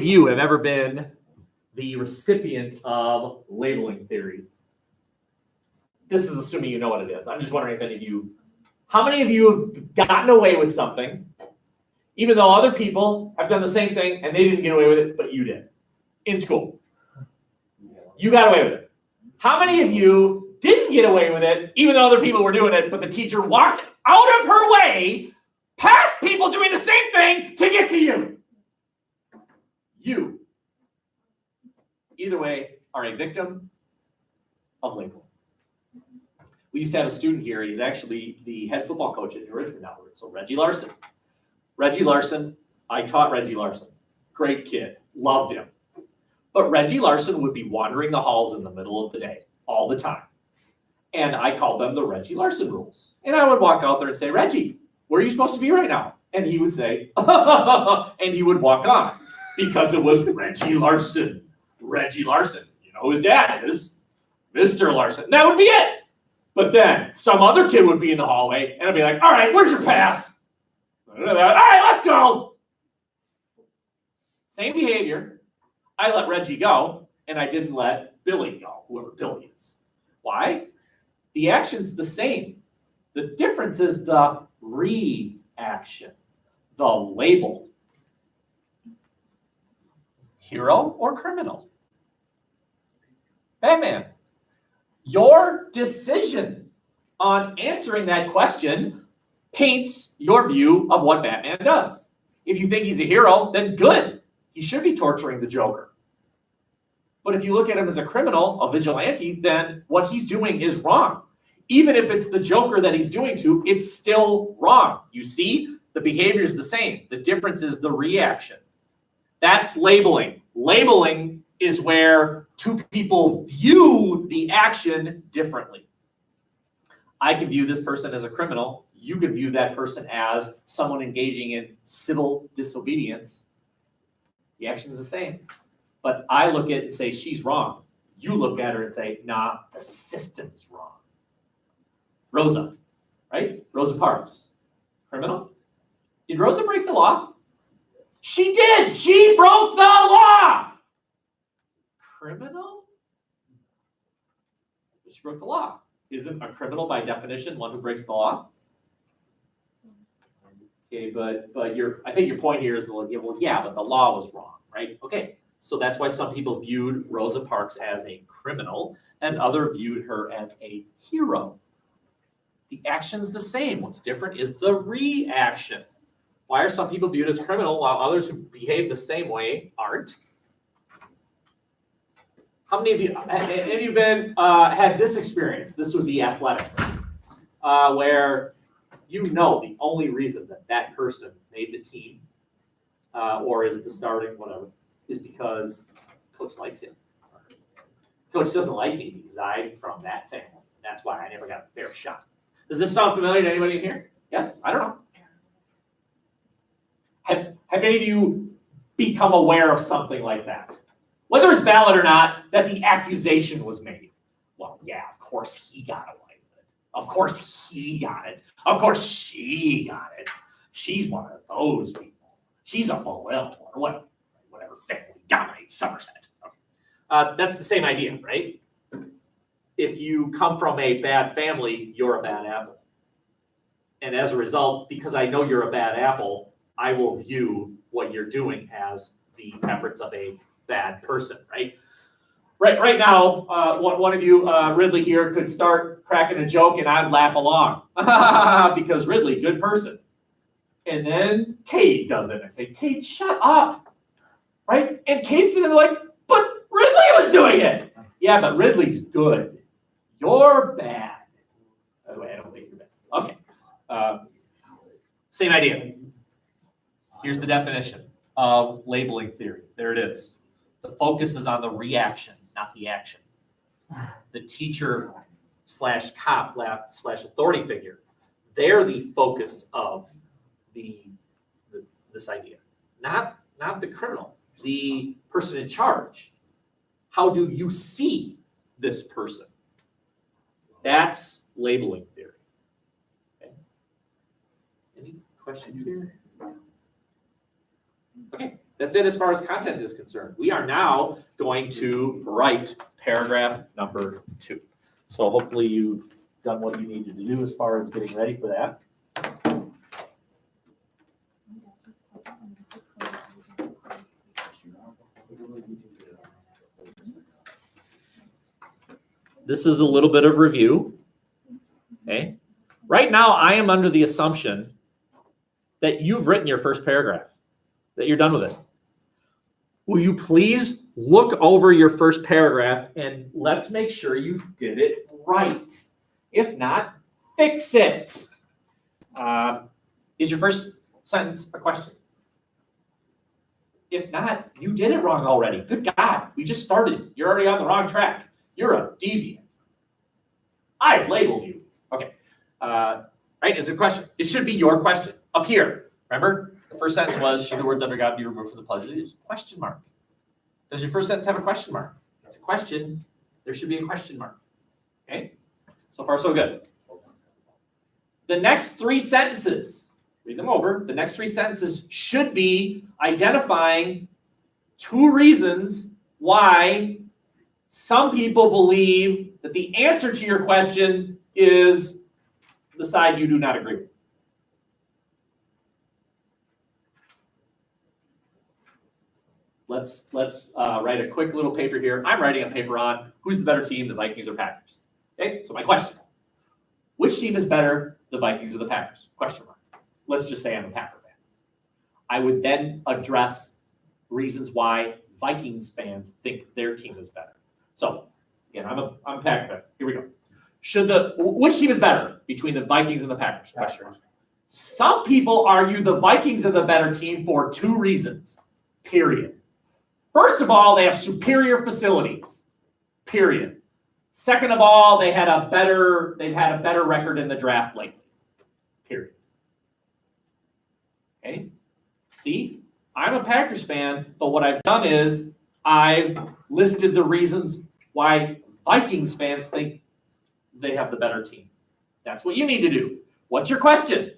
of you have ever been the recipient of labeling theory? This is assuming you know what it is. I'm just wondering if any of you, how many of you have gotten away with something, even though other people have done the same thing and they didn't get away with it, but you did in school? You got away with it. How many of you didn't get away with it, even though other people were doing it, but the teacher walked out of her way, past people doing the same thing to get to you? You, either way, are a victim of labeling. We used to have a student here. He's actually the head football coach at Richmond now. So Reggie Larson. Reggie Larson, I taught Reggie Larson. Great kid, loved him. But Reggie Larson would be wandering the halls in the middle of the day all the time. And I called them the Reggie Larson rules. And I would walk out there and say, Reggie, where are you supposed to be right now? And he would say, and he would walk on because it was Reggie Larson. Reggie Larson. You know who his dad is? Mr. Larson. That would be it. But then some other kid would be in the hallway and I'd be like, all right, where's your pass? All right, let's go. Same behavior. I let Reggie go and I didn't let Billy go, whoever Billy is. Why? The action's the same. The difference is the reaction, the label. Hero or criminal? Batman. Your decision on answering that question paints your view of what Batman does. If you think he's a hero, then good. He should be torturing the Joker. But if you look at him as a criminal, a vigilante, then what he's doing is wrong. Even if it's the Joker that he's doing to, it's still wrong. You see, the behavior is the same. The difference is the reaction. That's labeling. Labeling is where two people view the action differently. I can view this person as a criminal. You could view that person as someone engaging in civil disobedience. The action is the same. But I look at it and say, she's wrong. You look at her and say, nah, the system's wrong. Rosa, right? Rosa Parks. Criminal? Did Rosa break the law? She did! She broke the law! Criminal? She broke the law. Isn't a criminal by definition one who breaks the law? Okay, but I think your point here is, well, yeah, but the law was wrong, right? Okay, so that's why some people viewed Rosa Parks as a criminal and others viewed her as a hero. The action's the same. What's different is the reaction. Why are some people viewed as criminal while others who behave the same way aren't? How many of you have you been had this experience? This would be athletics, where you know the only reason that that person made the team or is the starting whatever is because coach likes him. Coach doesn't like me because I'm from that family. That's why I never got a fair shot. Does this sound familiar to anybody in here? Yes? I don't know. Have any of you become aware of something like that? Whether it's valid or not, that the accusation was made. Well, yeah, of course he got away with it. Of course he got it. Of course she got it. She's one of those people. She's a Malil or whatever family dominates Somerset. That's the same idea, right? If you come from a bad family, you're a bad apple. And as a result, because I know you're a bad apple, I will view what you're doing as the efforts of a bad person, right? Right now, one of you, Ridley here, could start cracking a joke and I'd laugh along because Ridley, good person. And then Kate does it. I say, Kate, shut up, right? And Kate's sitting there like, but Ridley was doing it. Yeah, but Ridley's good. You're bad. By the way, I don't think you're bad. Okay. Same idea. Here's the definition of labeling theory. There it is. The focus is on the reaction, not the action. The teacher / cop / authority figure, they're the focus of this idea, not the criminal, the person in charge. How do you see this person? That's labeling theory. Okay. Any questions here? Okay. That's it as far as content is concerned. We are now going to write paragraph number 2. So hopefully you've done what you needed to do as far as getting ready for that. This is a little bit of review. Okay. Right now, I am under the assumption that you've written your first paragraph, that you're done with it. Will you please look over your first paragraph and let's make sure you did it right. If not, fix it. Is your first sentence a question? If not, you did it wrong already. Good God, we just started. You're already on the wrong track. You're a deviant. I've labeled you. Okay. Right? Is it a question? It should be your question. Up here. Remember? The first sentence was, should the words under God be removed from the pledge? It's a question mark. Does your first sentence have a question mark? It's a question. There should be a question mark. Okay? So far, so good. The next 3 sentences, read them over. The next 3 sentences should be identifying 2 reasons why some people believe that the answer to your question is the side you do not agree with. Let's write a quick little paper here. I'm writing a paper on who's the better team, the Vikings or Packers. Okay, so my question: which team is better, the Vikings or the Packers? Question mark. Let's just say I'm a Packer fan. I would then address reasons why Vikings fans think their team is better. So again, I'm a Packer fan. Here we go. Which team is better between the Vikings and the Packers? Question mark. Some people argue the Vikings are the better team for 2 reasons. Period. First of all, they have superior facilities. Period. Second of all, they've had a better record in the draft lately. Period. Okay? See? I'm a Packers fan, but what I've done is I've listed the reasons why Vikings fans think they have the better team. That's what you need to do. What's your question?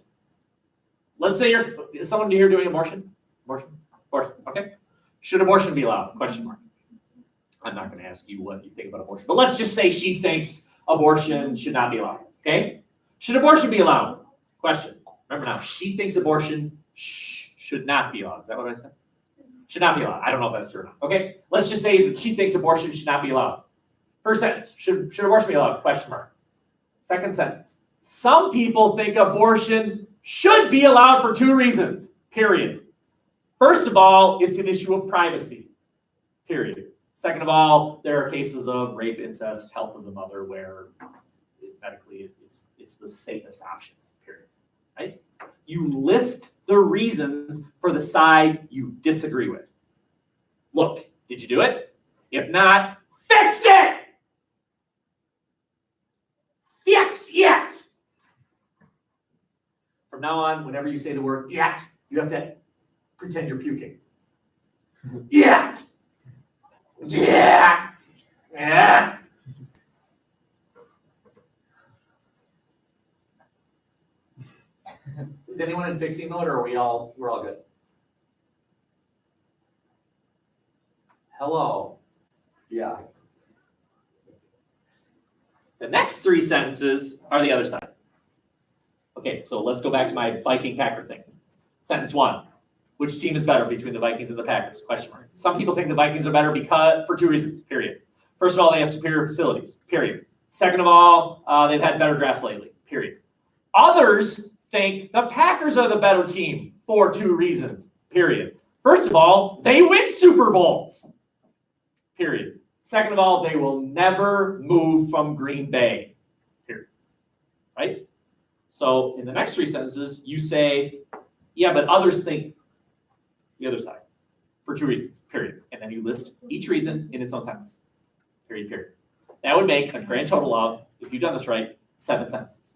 Let's say is someone here doing abortion? Abortion. Okay. Should abortion be allowed? Question mark. I'm not going to ask you what you think about abortion, but let's just say she thinks abortion should not be allowed. Okay? Should abortion be allowed? Question. Remember now, she thinks abortion should not be allowed. Is that what I said? Should not be allowed. I don't know if that's true or not. Okay? Let's just say that she thinks abortion should not be allowed. First sentence. Should abortion be allowed? Question mark. Second sentence. Some people think abortion should be allowed for 2 reasons. Period. First of all, it's an issue of privacy. Period. Second of all, there are cases of rape, incest, health of the mother where medically it's the safest option. Period. Right? You list the reasons for the side you disagree with. Look, did you do it? If not, fix it! Fix it! From now on, whenever you say the word yet, you have to pretend you're puking. Yet! Yeah! Yeah! Is anyone in fixing mode, or we're all good? Hello. Yeah. The next 3 sentences are the other side. Okay, so let's go back to my Viking Packer thing. Sentence 1. Which team is better between the Vikings and the Packers? Question mark. Some people think the Vikings are better for 2 reasons. Period. First of all, they have superior facilities. Period. Second of all, they've had better drafts lately. Period. Others think the Packers are the better team for 2 reasons. Period. First of all, they win Super Bowls. Period. Second of all, they will never move from Green Bay. Period. Right? So in the next 3 sentences, you say, yeah, but others think the other side for 2 reasons. Period. And then you list each reason in its own sentence. Period. Period. That would make a grand total of, if you've done this right, 7 sentences.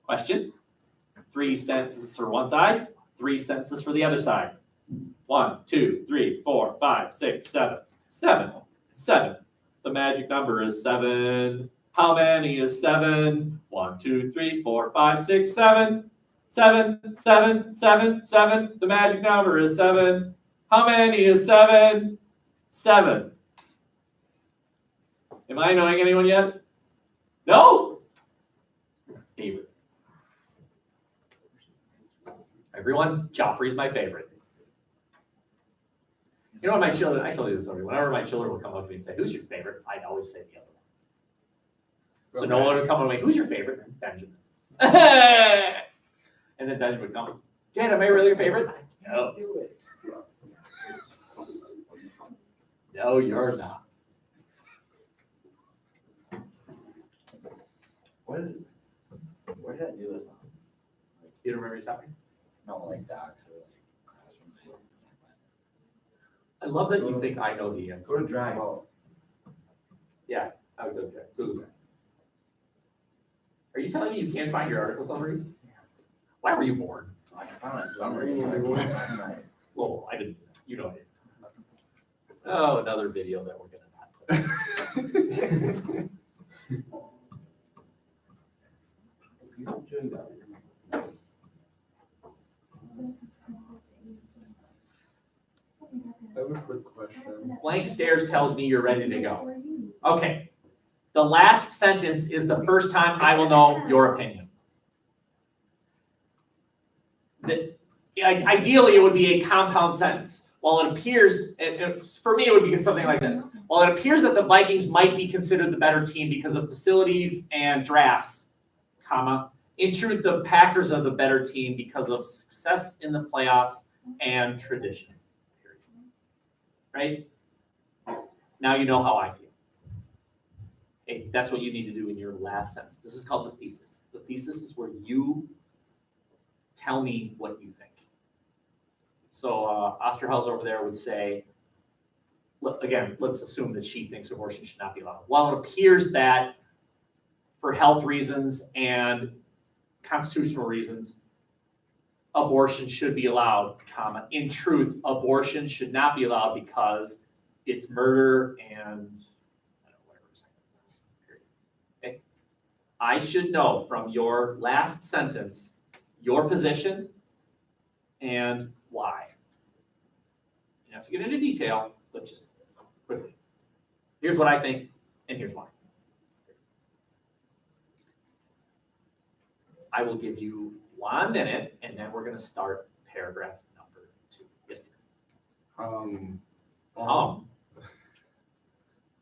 Question? 3 sentences for one side, 3 sentences for the other side. 1, 2, 3, 4, 5, 6, 7. 7. The magic number is 7. How many is 7? 1, 2, 3, 4, 5, 6, 7. 7. The magic number is 7. How many is 7? 7. Am I annoying anyone yet? No? Favorite. Everyone, Joffrey's my favorite. You know what my children, I told you this already, whenever my children would come up to me and say, who's your favorite? I'd always say the other one. So no one would come and like, who's your favorite? Benjamin. And then Benjamin would come, Dad, am I really your favorite? No. No, you're not. Where did I do this on? You don't remember your topic? No, like docs or like classroom. I love that you think I know the answer. Go to Drive. Yeah, I would go there. Google that. Are you telling me you can't find your article summaries? Why were you born? I found a summary. Well, I didn't. You know I didn't. Oh, another video that we're gonna not put. I have a quick question. Blank stares tells me you're ready to go. Okay. The last sentence is the first time I will know your opinion. Ideally, it would be a compound sentence. While it appears, for me, it would be something like this. While it appears that the Vikings might be considered the better team because of facilities and drafts, comma, in truth, the Packers are the better team because of success in the playoffs and tradition. Right? Now you know how I feel. Okay, that's what you need to do in your last sentence. This is called the thesis. The thesis is where you tell me what you think. So Osterhaus over there would say, look, again, let's assume that she thinks abortion should not be allowed. While it appears that for health reasons and constitutional reasons, abortion should be allowed, comma, in truth, abortion should not be allowed because it's murder and I don't know, whatever second says, period. Okay? I should know from your last sentence your position and why. You don't have to get into detail, but just quickly. Here's what I think, and here's why. I will give you 1 minute, and then we're going to start paragraph number 2. Yes, dear. A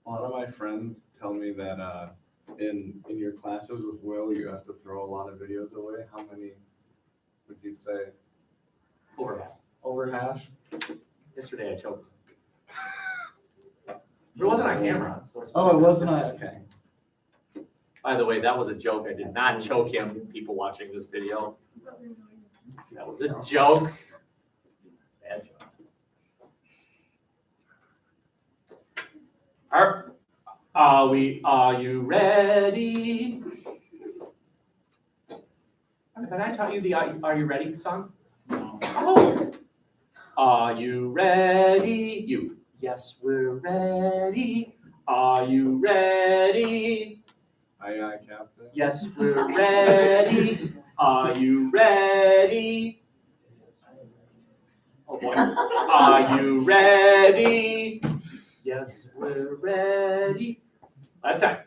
lot of my friends tell me that in your classes with Will, you have to throw a lot of videos away. How many would you say? Over half. Over half? Yesterday I choked. But it wasn't on camera. So Oh, it wasn't on. Okay. By the way, that was a joke. I did not choke him, people watching this video. That was a joke. Bad joke. Are you ready? Have I taught you the Are You Ready song? No. Oh. Are you ready? You. Yes, we're ready. Are you ready? Aye, Captain. Yes, we're ready. Are you ready? Oh boy. Are you ready? Yes, we're ready. Last time.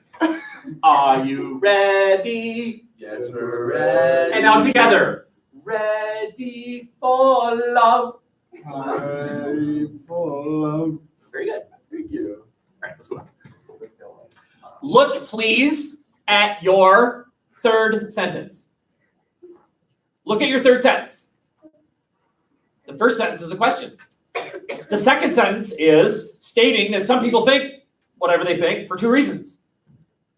Are you ready? Yes, we're ready. And now together. Ready for love. Ready for love. Very good. Thank you. All right, let's go on. Look, please, at your third sentence. Look at your third sentence. The first sentence is a question. The second sentence is stating that some people think whatever they think for 2 reasons.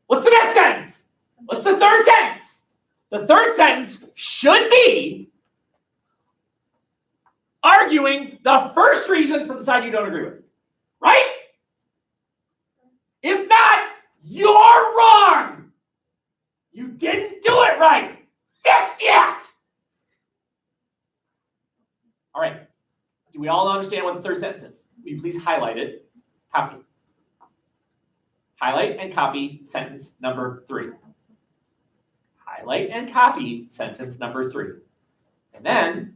What's the next sentence? What's the third sentence? The third sentence should be arguing the first reason for the side you don't agree with. Right? If not, you're wrong. You didn't do it right. Fix it. All right. Do we all understand what the third sentence is? Will you please highlight it? Copy. Highlight and copy sentence number 3. Highlight and copy sentence number 3. And then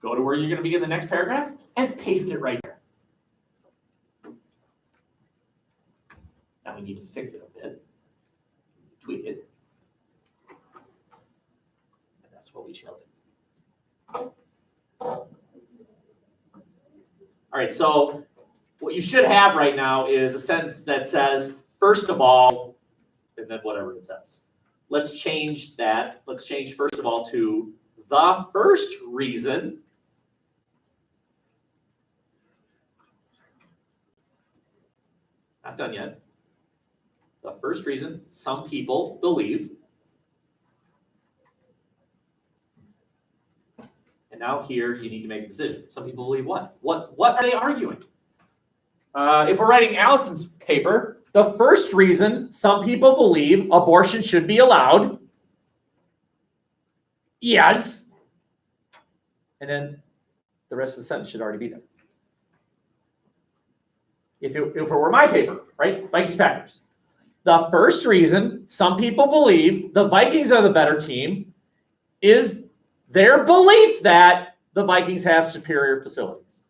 Go to where you're going to begin the next paragraph and paste it right there. Now we need to fix it a bit, tweak it, and that's what we shall do. All right, so what you should have right now is a sentence that says, first of all, and then whatever it says. Let's change that. Let's change first of all to the first reason not done yet. The first reason some people believe. And now here you need to make a decision. Some people believe what? What are they arguing? If we're writing Allison's paper, the first reason some people believe abortion should be allowed. Yes. And then the rest of the sentence should already be there. If it were my paper, right? Vikings Packers. The first reason some people believe the Vikings are the better team is their belief that the Vikings have superior facilities.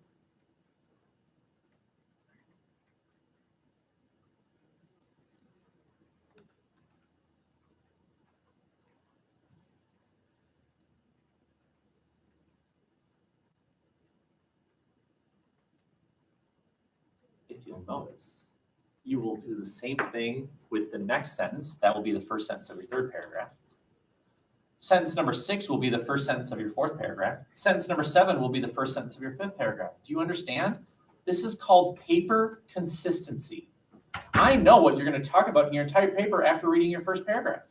If you'll notice, you will do the same thing with the next sentence. That will be the first sentence of your third paragraph. Sentence number 6 will be the first sentence of your fourth paragraph. Sentence number 7 will be the first sentence of your fifth paragraph. Do you understand? This is called paper consistency. I know what you're going to talk about in your entire paper after reading your first paragraph.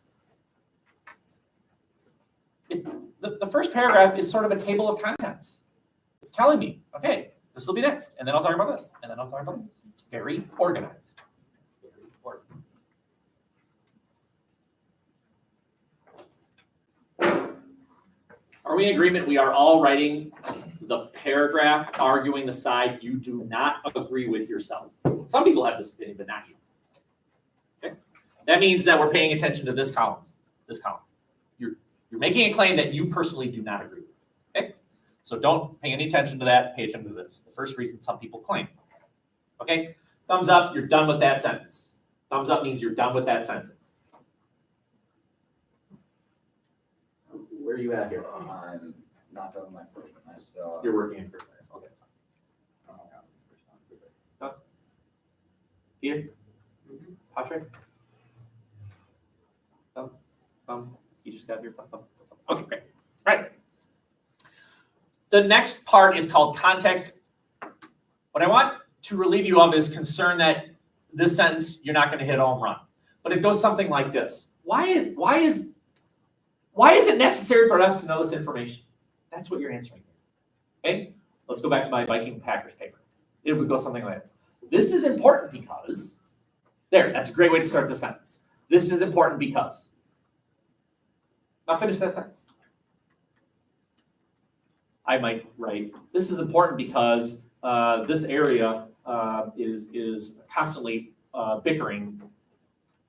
The first paragraph is sort of a table of contents. It's telling me, okay, this will be next, and then I'll talk about this, and then I'll talk about it. It's very organized. Very organized. Are we in agreement? We are all writing the paragraph arguing the side you do not agree with yourself. Some people have this opinion, but not you. Okay? That means that we're paying attention to this column. This column. You're making a claim that you personally do not agree with. Okay? So don't pay any attention to that. Pay attention to this. The first reason some people claim. Okay? Thumbs up, you're done with that sentence. Thumbs up means you're done with that sentence. Where are you at here? I'm not done with my first one. I still. You're working in first class. Okay. I don't have the first one. Here? Patrick? Thumb. You just got your thumb. Okay, great. All right. The next part is called context. What I want to relieve you of is concern that this sentence you're not going to hit home run. But it goes something like this. Why is it necessary for us to know this information? That's what you're answering. Okay? Let's go back to my Viking Packers paper. It would go something like that. This is important because, that's a great way to start the sentence. This is important because. Now finish that sentence. I might write, this is important because this area is constantly bickering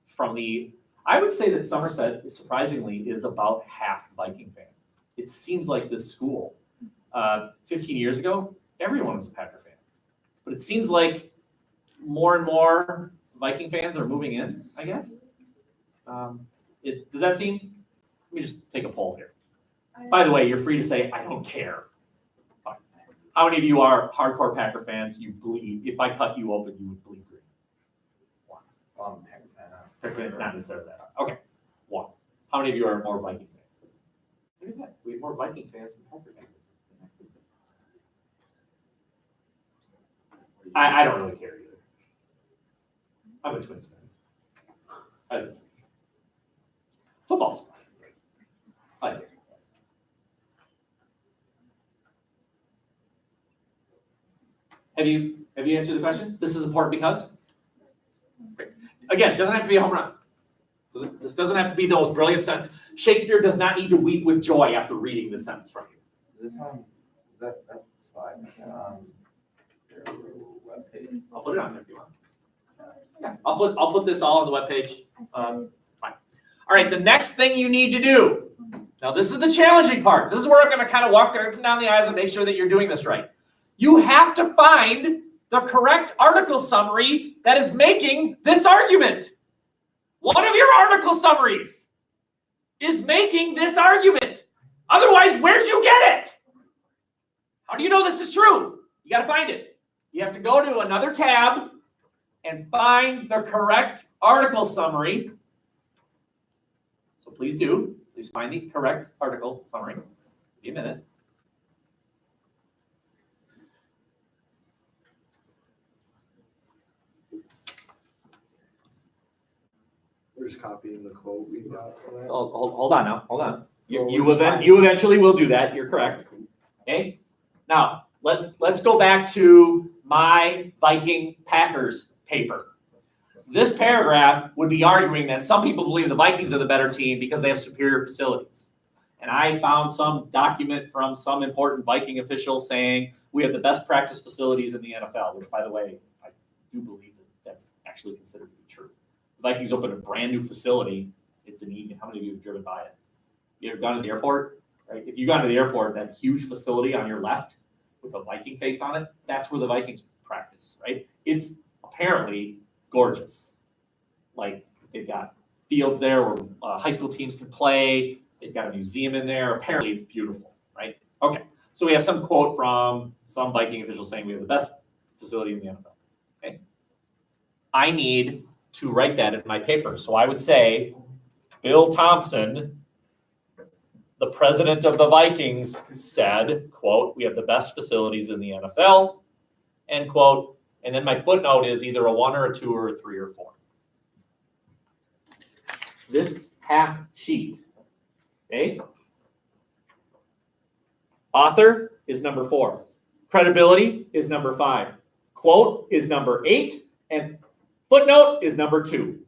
from the, I would say that Somerset, surprisingly, is about half Viking fan. It seems like this school, 15 years ago, everyone was a Packer fan. But it seems like more and more Viking fans are moving in, I guess. Does that seem? Let me just take a poll here. By the way, you're free to say, I don't care. How many of you are hardcore Packer fans? You bleed. If I cut you open, you would bleed green. One. Well, I'm a Packer fan. Packer fan, not necessarily that. Okay. One. How many of you are more Viking fans? Look at that. We have more Viking fans than Packer fans. I don't really care either. I'm a Twins fan. Football's fun. I do. Have you answered the question? This is important because? Again, it doesn't have to be a home run. This doesn't have to be the most brilliant sentence. Shakespeare does not need to weep with joy after reading this sentence from you. Is this on, is that slide? Your website? I'll put it on there if you want. Yeah, I'll put this all on the webpage. Fine. All right, the next thing you need to do Now, this is the challenging part. This is where I'm going to kind of walk down the aisles and make sure that you're doing this right. You have to find the correct article summary that is making this argument. One of your article summaries is making this argument. Otherwise, where'd you get it? How do you know this is true? You got to find it. You have to go to another tab and find the correct article summary. So please do. Please find the correct article summary. Give me a minute. We're just copying the quote we got from that. Hold on now. Hold on. You eventually will do that. You're correct. Okay. Now let's go back to my Viking Packers paper. This paragraph would be arguing that some people believe the Vikings are the better team because they have superior facilities. And I found some document from some important Viking official saying we have the best practice facilities in the NFL, which, by the way, I do believe that that's actually considered to be true. The Vikings opened a brand new facility. It's in Eagan. How many of you have driven by it? You ever gone to the airport? Right? If you've gone to the airport, that huge facility on your left with a Viking face on it, that's where the Vikings practice, right? It's apparently gorgeous. Like, they've got fields there where high school teams can play. They've got a museum in there. Apparently it's beautiful, right? Okay, so we have some quote from some Viking official saying we have the best facility in the NFL, okay? I need to write that in my paper. So I would say, Bill Thompson, the president of the Vikings, said, quote, we have the best facilities in the NFL, end quote. And then my footnote is either a 1 or a 2 or a 3 or 4. This half sheet, okay? Author is number 4. Credibility is number 5. Quote is number 8. And footnote is number 2.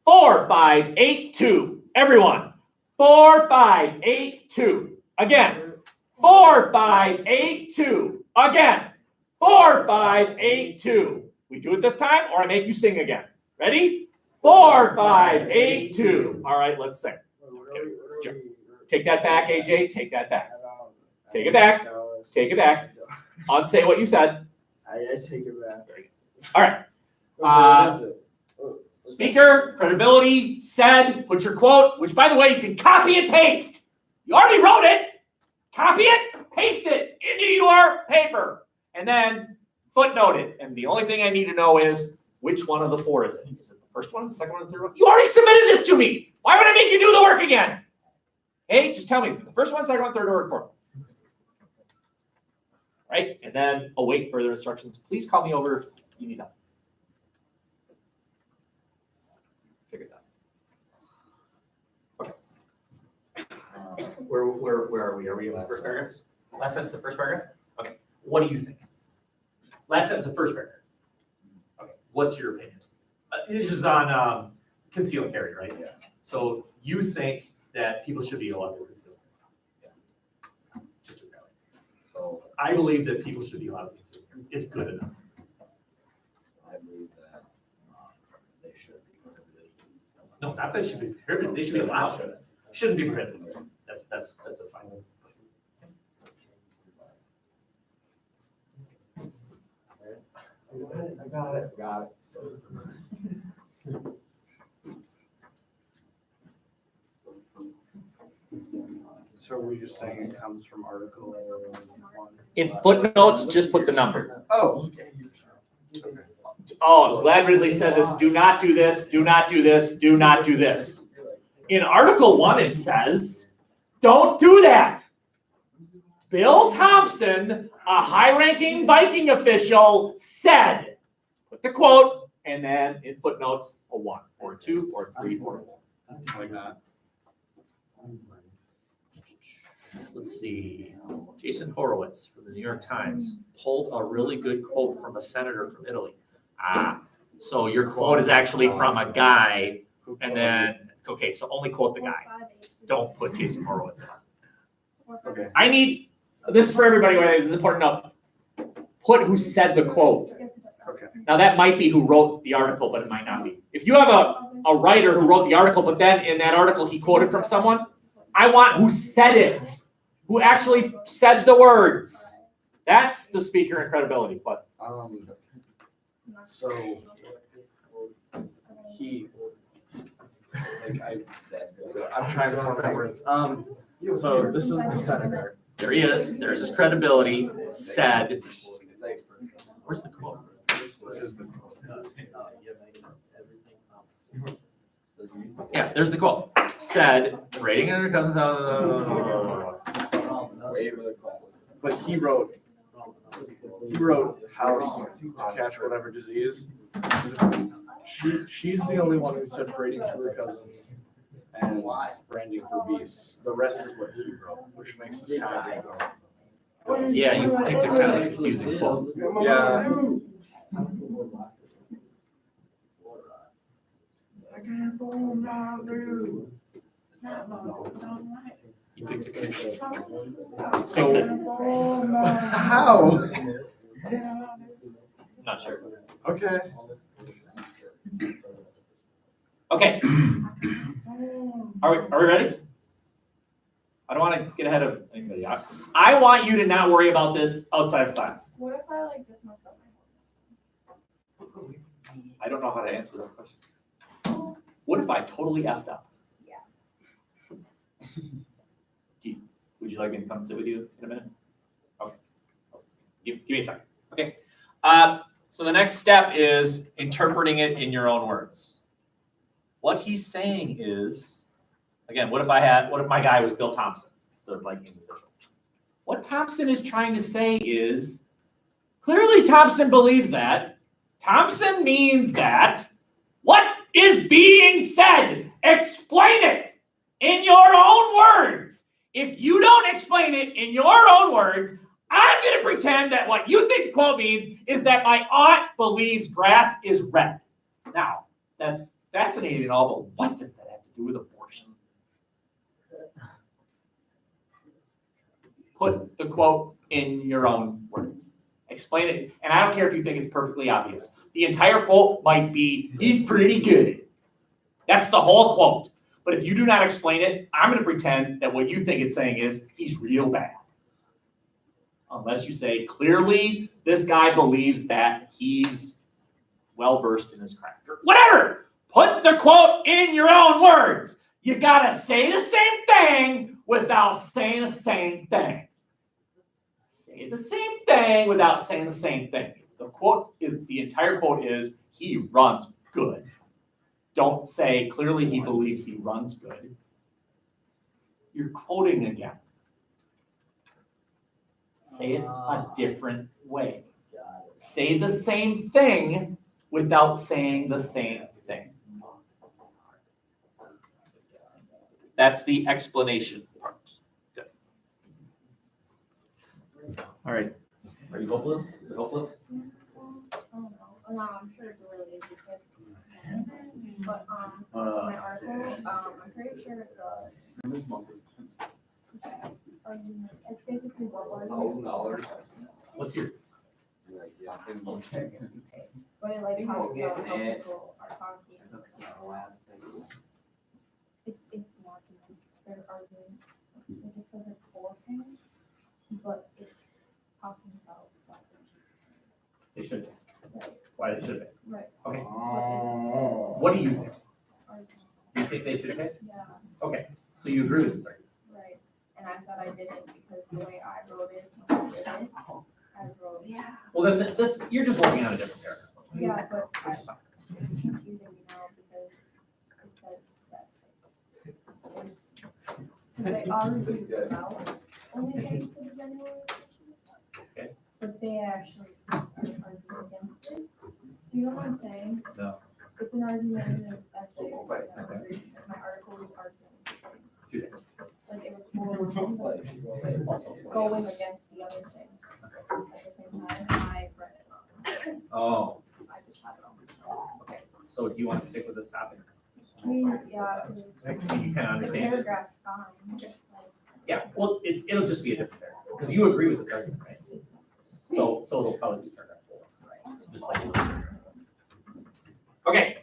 4, 5, 8, 2. Everyone. 4, 5, 8, 2. Again. 4, 5, 8, 2. Again. 4, 5, 8, 2. We do it this time, or I make you sing again. Ready? 4, 5, 8, 2. All right, let's sing. Okay, take that back, AJ. Take that back. Take it back. Take it back. Unsay what you said. I take it back. All right. Speaker, credibility, said, put your quote, which, by the way, you can copy and paste. You already wrote it. Copy it, paste it into your paper. And then footnote it. And the only thing I need to know is which one of the 4 is it? Is it the first one, the second one, the third one? You already submitted this to me. Why would I make you do the work again? Hey, just tell me, is it the first one, second one, third, or fourth? Right? And then await further instructions. Please call me over if you need help. Figure that out. Okay. Where are we? Are we in the first paragraph? Last sentence of first paragraph? Okay. What do you think? Last sentence of first paragraph. Okay. What's your opinion? This is on concealed carry, right? Yeah. So you think that people should be allowed to conceal carry? Yeah. Just to rally. So I believe that people should be allowed to conceal carry. It's good enough. I believe that they should be prohibited. No, not that they should be prohibited. They should be allowed. Shouldn't be prohibited. That's a fine one. I got it. Got it. So we're just saying it comes from Article 1. In footnotes, just put the number. Oh. Oh, I'm glad Ridley said this. Do not do this. Do not do this. Do not do this. In Article 1, it says, don't do that. Bill Thompson, a high-ranking Viking official, said, put the quote, and then in footnotes, a 1, or 2, or 3, or 4. Like that. Let's see. Jason Horowitz from the New York Times pulled a really good quote from a senator from Italy. So your quote is actually from a guy, and then, okay, so only quote the guy. Don't put Jason Horowitz on. Okay. I need, this is for everybody, this is important to know. Put who said the quote. Okay. Now that might be who wrote the article, but it might not be. If you have a writer who wrote the article, but then in that article he quoted from someone, I want who said it, who actually said the words. That's the speaker and credibility. But So he, I'm trying to form my words. So this is the senator. there he is. There's his credibility. Said. Where's the quote? This is the. Yeah, there's the quote. Said, rating under cousins. But he wrote house to catch whatever disease. She's the only one who said braiding to her cousins and branding for beasts. The rest is what he wrote, which makes this kind of. Yeah, you picked a kind of confusing quote. Yeah. You picked a confusing So how? how? Not sure. Okay. Okay. Are we ready? I don't want to get ahead of anybody. I want you to not worry about this outside of class. What if I like just messed up my homework? I don't know how to answer that question. What if I totally effed up? Yeah. Would you like me to come sit with you in a minute? Okay. Give me a second. Okay. So the next step is interpreting it in your own words. What he's saying is, again, what if my guy was Bill Thompson, the Vikings official? What Thompson is trying to say is, clearly Thompson believes that. Thompson means that. What is being said? Explain it in your own words. If you don't explain it in your own words, I'm going to pretend that what you think the quote means is that my aunt believes grass is red. Now, that's fascinating and all, but what does that have to do with abortion? Put the quote in your own words. Explain it. And I don't care if you think it's perfectly obvious. The entire quote might be, he's pretty good. That's the whole quote. But if you do not explain it, I'm going to pretend that what you think it's saying is, he's real bad. Unless you say, clearly, this guy believes that he's well-versed in his craft. Or whatever! Put the quote in your own words. You got to say the same thing without saying the same thing. Say the same thing without saying the same thing. The entire quote is, he runs good. Don't say, clearly he believes he runs good. You're quoting again. Say it a different way. Say the same thing without saying the same thing. That's the explanation part. Good. All right. Are you hopeless? Is it hopeless? I don't know. No, I'm sure it's a really easy tip. But so my article, I'm pretty sure it's it's basically what argument. What's your? Okay. But it like talks about how people are talking. It's an argument. They're arguing. Like it says it's 4 pages, but it's talking about that. They should. Right. Why they should be? Right. Okay. Oh. What do you think? Argument. Do you think they should have? Yeah. Okay. So you agree with this argument? Right. And I thought I didn't because the way I wrote it, when I did it, I wrote. Yeah. Well, then this you're just looking at a different paragraph. Yeah, but it's confusing now because it says that they argue about only getting to the January session. Okay. But they actually argue against it. Do you know what I'm saying? No. It's an argumentative essay. My article was arguing. Like it was for going against the other things. At the same time, I read it. Oh. I just have it on. Okay. So do you want to stick with this topic? I mean, yeah, You kind of the understand it? paragraph's fine. Like, Yeah. Well, it'll just be a different paragraph because you agree with this argument, right? So it'll probably be paragraph 4. Right. Just like. Okay.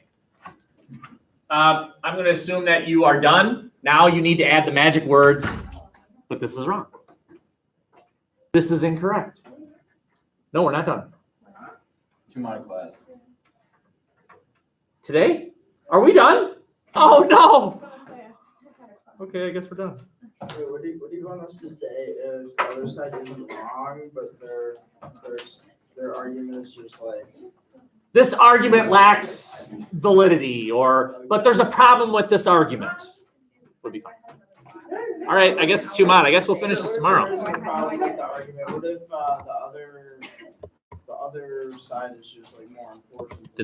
I'm going to assume that you are done Now you need to add the magic words, but this is wrong. This is incorrect. No, we're not done. 2 mod class. Today? Are we done? Oh, no. Okay, I guess we're done. Wait, what do you want us to say if the other side isn't wrong, but their argument is just like, This argument lacks validity, but there's a problem with this argument. Would be fine. All right, I guess it's Juman. I guess we'll finish this tomorrow. There is no problem with the argument. What if the other side is just like more important?